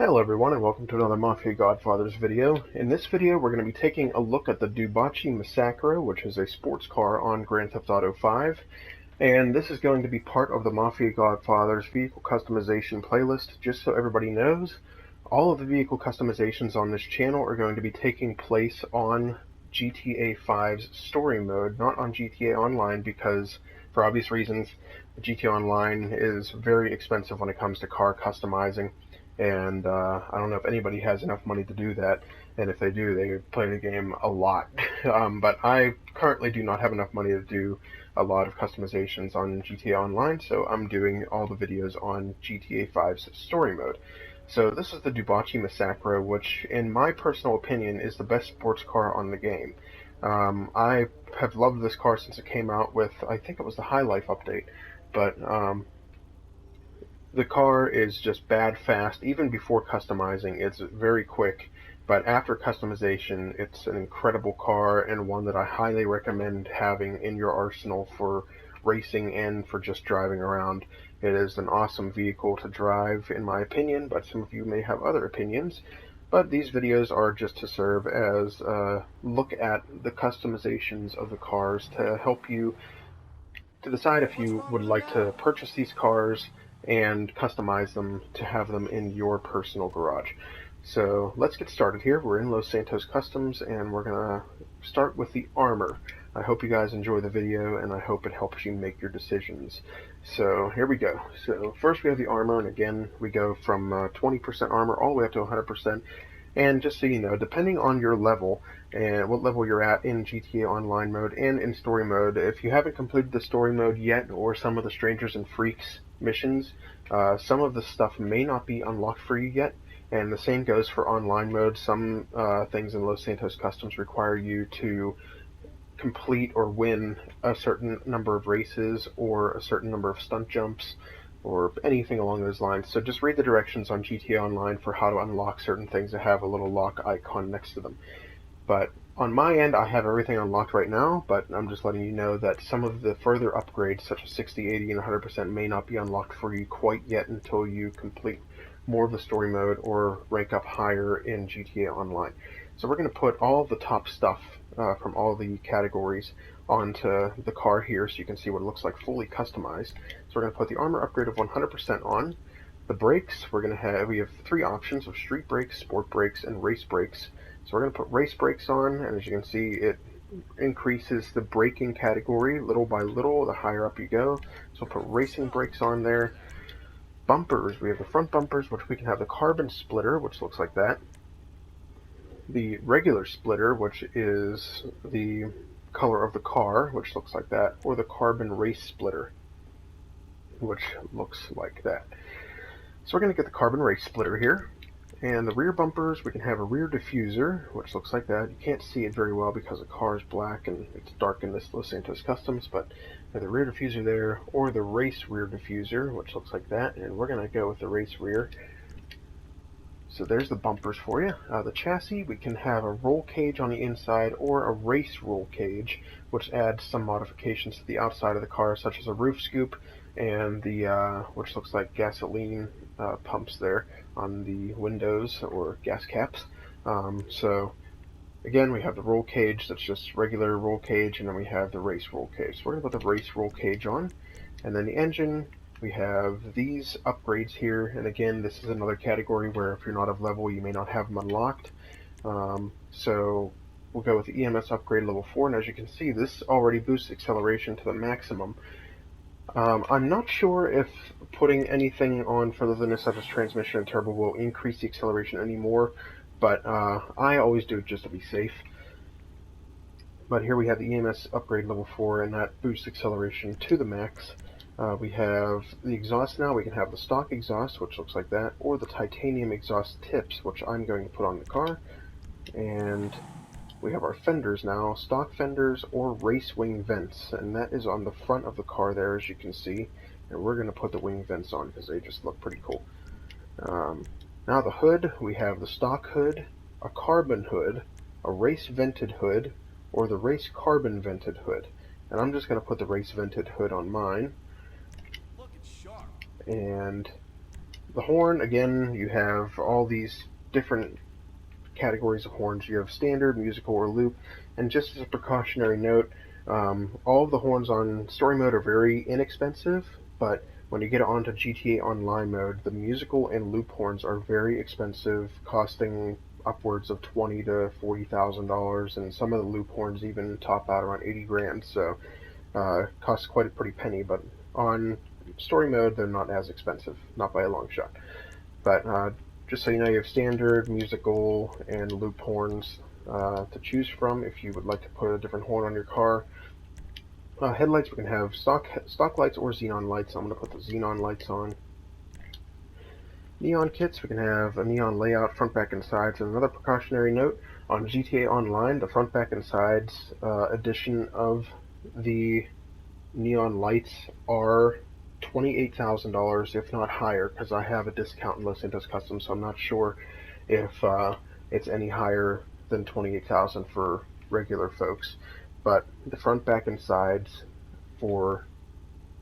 Hello everyone and welcome to another Mafia Godfathers video. In this video we're going to be taking a look at the Dewbauchee Massacro, which is a sports car on Grand Theft Auto 5. And this is going to be part of the Mafia Godfathers vehicle customization playlist. Just so everybody knows, all of the vehicle customizations on this channel are going to be taking place on GTA 5's story mode, not on GTA Online, because for obvious reasons GTA Online is very expensive when it comes to car customizing. And I don't know if anybody has enough money to do that, and if they do, they play the game a lot. But I currently do not have enough money to do a lot of customizations on GTA Online, so I'm doing all the videos on GTA 5's story mode. So this is the Dewbauchee Massacro, which in my personal opinion is the best sports car on the game. I have loved this car since it came out with, I think it was the High Life update, but the car is just bad fast. Even before customizing, it's very quick, but after customization, it's an incredible car and one that I highly recommend having in your arsenal for racing and for just driving around. It is an awesome vehicle to drive, in my opinion, but some of you may have other opinions. But these videos are just to serve as a look at the customizations of the cars to help you to decide if you would like to purchase these cars and customize them to have them in your personal garage. So let's get started here. We're in Los Santos Customs and we're gonna start with the armor. I hope you guys enjoy the video and I hope it helps you make your decisions. So here we go. So first we have the armor, and again we go from 20% armor all the way up to 100%. And just so you know, depending on your level and what level you're at in GTA Online mode and in story mode, if you haven't completed the story mode yet or some of the Strangers and Freaks missions, some of the stuff may not be unlocked for you yet. And the same goes for online mode. Some things in Los Santos Customs require you to complete or win a certain number of races or a certain number of stunt jumps or anything along those lines. So just read the directions on GTA Online for how to unlock certain things that have a little lock icon next to them. But on my end, I have everything unlocked right now, but I'm just letting you know that some of the further upgrades, such as 60, 80, and 100%, may not be unlocked for you quite yet until you complete more of the story mode or rank up higher in GTA Online. So we're going to put all of the top stuff from all the categories onto the car here so you can see what it looks like fully customized. So we're going to put the armor upgrade of 100% on. The brakes, we have three options of street brakes, sport brakes, and race brakes. So we're going to put race brakes on, and as you can see, it increases the braking category little by little the higher up you go. So we'll put racing brakes on there. Bumpers, we have the front bumpers, which we can have the carbon splitter, which looks like that. The regular splitter, which is the color of the car, which looks like that, or the carbon race splitter, which looks like that. So we're going to get the carbon race splitter here. And the rear bumpers, we can have a rear diffuser, which looks like that. You can't see it very well because the car is black and it's dark in this Los Santos Customs, but the rear diffuser there, or the race rear diffuser, which looks like that. And we're going to go with the race rear. So there's the bumpers for you. The chassis, we can have a roll cage on the inside or a race roll cage, which adds some modifications to the outside of the car, such as a roof scoop and the which looks like gasoline pumps there on the windows or gas caps. So again, we have the roll cage that's just regular roll cage, and then we have the race roll cage. So we're going to put the race roll cage on, and then the engine. We have these upgrades here, and again, this is another category where if you're not of level, you may not have them unlocked. So we'll go with the EMS upgrade level 4, and as you can see, this already boosts acceleration to the maximum. I'm not sure if putting anything on further than this, such as transmission and turbo, will increase the acceleration anymore, but I always do it just to be safe. But here we have the EMS upgrade level 4, and that boosts acceleration to the max. We have the exhaust now. We can have the stock exhaust, which looks like that, or the titanium exhaust tips, which I'm going to put on the car. And we have our fenders now, stock fenders or race wing vents, and that is on the front of the car there, as you can see. And we're going to put the wing vents on because they just look pretty cool. Now the hood, we have the stock hood, a carbon hood, a race vented hood, or the race carbon vented hood. And I'm just going to put the race vented hood on mine. And The horn, again, you have all these different categories of horns. You have standard, musical, or loop. And just as a precautionary note, all of the horns on story mode are very inexpensive, but when you get onto GTA Online mode, the musical and loop horns are very expensive, costing upwards of $20,000 to $40,000, and some of the loop horns even top out around 80 grand. So costs quite a pretty penny. But on story mode, they're not as expensive, not by a long shot. But just so you know, you have standard, musical, and loop horns to choose from if you would like to put a different horn on your car. Headlights, we can have stock lights or xenon lights. I'm going to put the xenon lights on. Neon kits, we can have a neon layout, front, back, and sides. And another precautionary note, on GTA Online, the front, back, and sides edition of the neon lights are $28,000, if not higher, because I have a discount in Los Santos Custom, so I'm not sure if it's any higher than $28,000 for regular folks. But the front, back, and sides for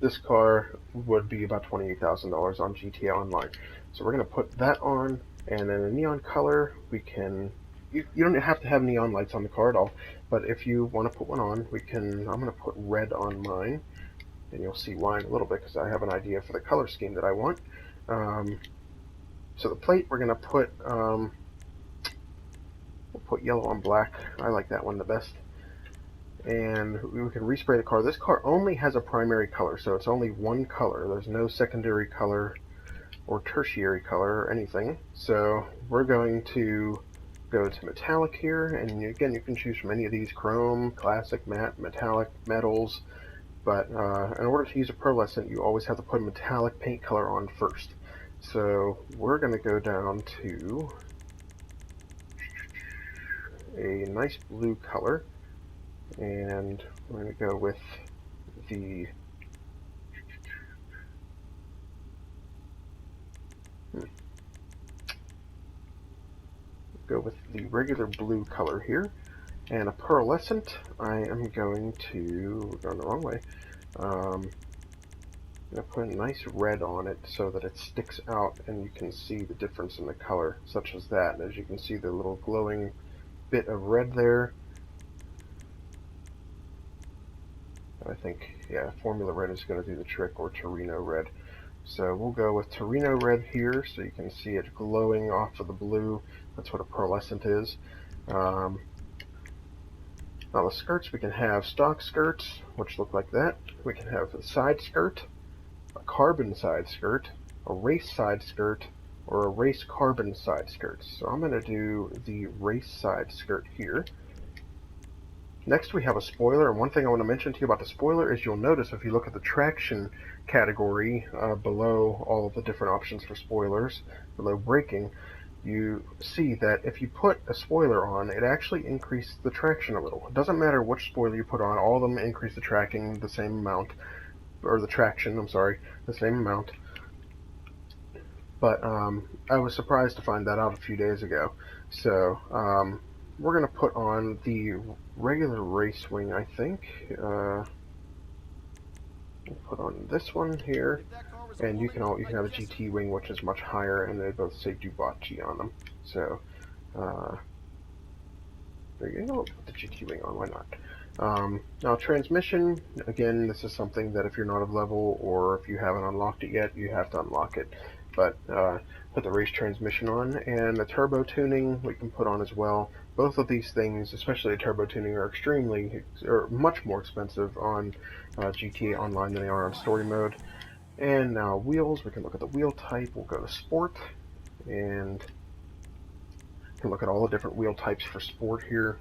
this car would be about $28,000 on GTA Online. So we're going to put that on, and then a neon color, we can... You don't have to have neon lights on the car at all, but if you want to put one on, we can... I'm going to put red on mine, and you'll see why in a little bit, because I have an idea for the color scheme that I want. So the plate, we're going to put... we'll put yellow on black. I like that one the best. And we can respray the car. This car only has a primary color, so it's only one color. There's no secondary color or tertiary color or anything. So we're going to go to metallic here, and again, you can choose from any of these: chrome, classic, matte, metallic, metals. But in order to use a pearlescent, you always have to put a metallic paint color on first. So we're going to go down to a nice blue color, and we're going to go with the regular blue color here. And a pearlescent, I am going to, we're going the wrong way, I'm going to put a nice red on it so that it sticks out and you can see the difference in the color, such as that. As you can see, the little glowing bit of red there. I think, yeah, Formula Red is going to do the trick, or Torino Red. So we'll go with Torino Red here, so you can see it glowing off of the blue. That's what a pearlescent is. Now the skirts, we can have stock skirts, which look like that. We can have a side skirt, a carbon side skirt, a race side skirt, or a race carbon side skirt. So I'm going to do the race side skirt here. Next we have a spoiler, and one thing I want to mention to you about the spoiler is you'll notice if you look at the traction category below all of the different options for spoilers, below braking, you see that if you put a spoiler on, it actually increases the traction a little. It doesn't matter which spoiler you put on, all of them increase the tracking the same amount, or the traction, I'm sorry, the same amount. But I was surprised to find that out a few days ago. So we're going to put on the regular race wing, I think. We'll put on this one here, and you can have a GT wing, which is much higher, and they both say Dewbauchee on them. So there you go. Put the GT wing on. Why not? Now transmission, again, this is something that if you're not of level or if you haven't unlocked it yet, you have to unlock it. But put the race transmission on, and the turbo tuning we can put on as well. Both of these things, especially the turbo tuning, are much more expensive on GTA Online than they are on story mode. And now wheels, we can look at the wheel type. We'll go to sport, and you can look at all the different wheel types for sport here.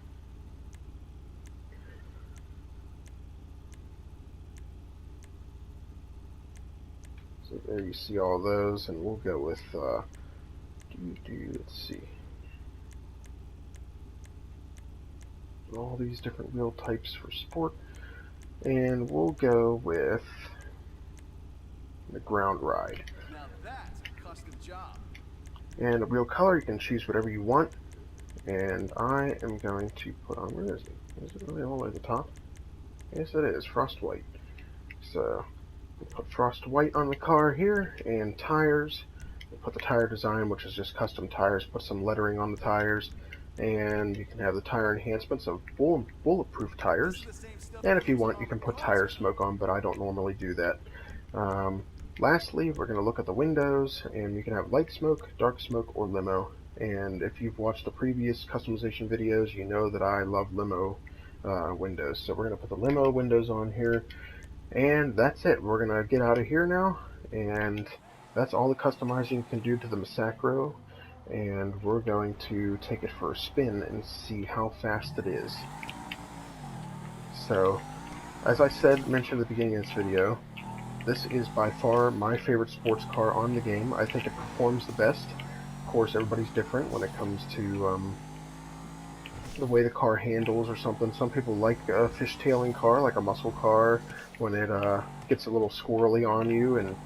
So there you see all those, and we'll go with let's see, all these different wheel types for sport, and we'll go with the ground ride. Now that's a custom job. And the wheel color, you can choose whatever you want, and I am going to put on, where is it? Is it really all the way at the top? Yes, it is, frost white. So we'll put frost white on the car here, and tires. put the tire design, which is just custom tires, put some lettering on the tires, and you can have the tire enhancements of bulletproof This is tires. the same stuff And they if you use on want, all you the can put cars tire now. smoke on, but I don't normally do that. Lastly, we're going to look at the windows, and you can have light smoke, dark smoke, or limo. And if you've watched the previous customization videos, you know that I love limo windows. So we're going to put the limo windows on here, and that's it. We're going to get out of here now, and that's all the customizing you can do to the Massacro. And we're going to take it for a spin and see how fast it is. So, as I mentioned at the beginning of this video, this is by far my favorite sports car on the game. I think it performs the best. Of course, everybody's different when it comes to the way the car handles or something. Some people like a fishtailing car, like a muscle car, when it gets a little squirrely on you, and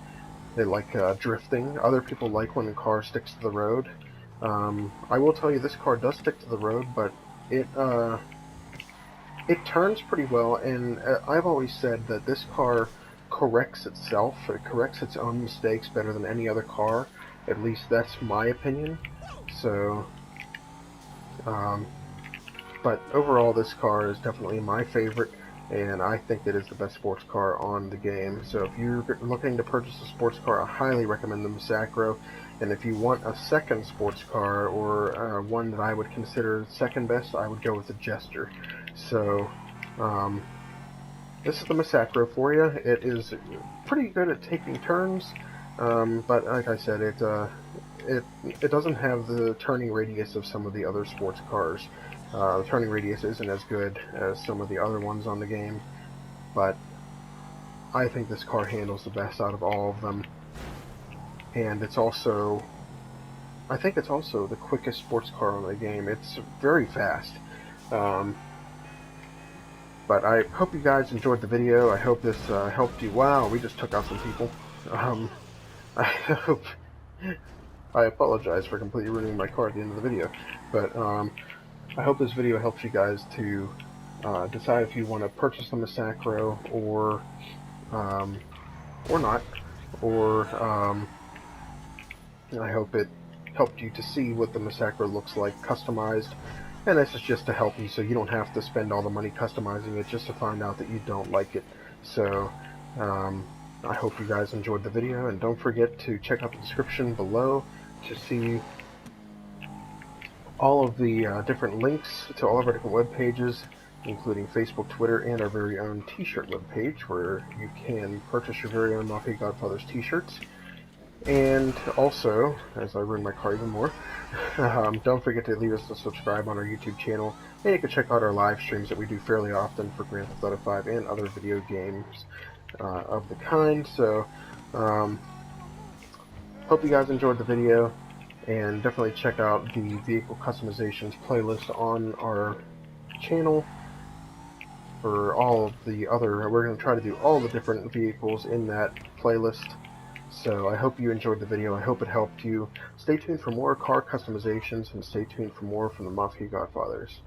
they like drifting. Other people like when the car sticks to the road. I will tell you, this car does stick to the road, but it turns pretty well, and I've always said that this car corrects itself. It corrects its own mistakes better than any other car. At least that's my opinion. So, um, but overall, this car is definitely my favorite, and I think it is the best sports car on the game. So if you're looking to purchase a sports car, I highly recommend the Massacro. And if you want a second sports car, or one that I would consider second best, I would go with the Jester. So, this is the Massacro for you. It is pretty good at taking turns, but like I said, it doesn't have the turning radius of some of the other sports cars. The turning radius isn't as good as some of the other ones on the game, but I think this car handles the best out of all of them. And I think it's also the quickest sports car on the game. It's very fast. Um, But I hope you guys enjoyed the video. I hope this helped you. Wow, we just took out some people. I hope... I apologize for completely ruining my car at the end of the video. But I hope this video helps you guys to decide if you want to purchase the Massacro or not. Or I hope it helped you to see what the Massacro looks like customized. And this is just to help you so you don't have to spend all the money customizing it just to find out that you don't like it. So, I hope you guys enjoyed the video, and don't forget to check out the description below to see all of the different links to all of our different web pages, including Facebook, Twitter, and our very own t-shirt web page, where you can purchase your very own Mafia Godfathers t-shirts. And also, as I ruin my car even more, don't forget to leave us a subscribe on our YouTube channel, and you can check out our live streams that we do fairly often for Grand Theft Auto 5 and other video games of the kind. So, hope you guys enjoyed the video, and definitely check out the vehicle customizations playlist on our channel for all of the other. We're going to try to do all the different vehicles in that playlist. So I hope you enjoyed the video. I hope it helped you. Stay tuned for more car customizations, and stay tuned for more from the Mafia Godfathers.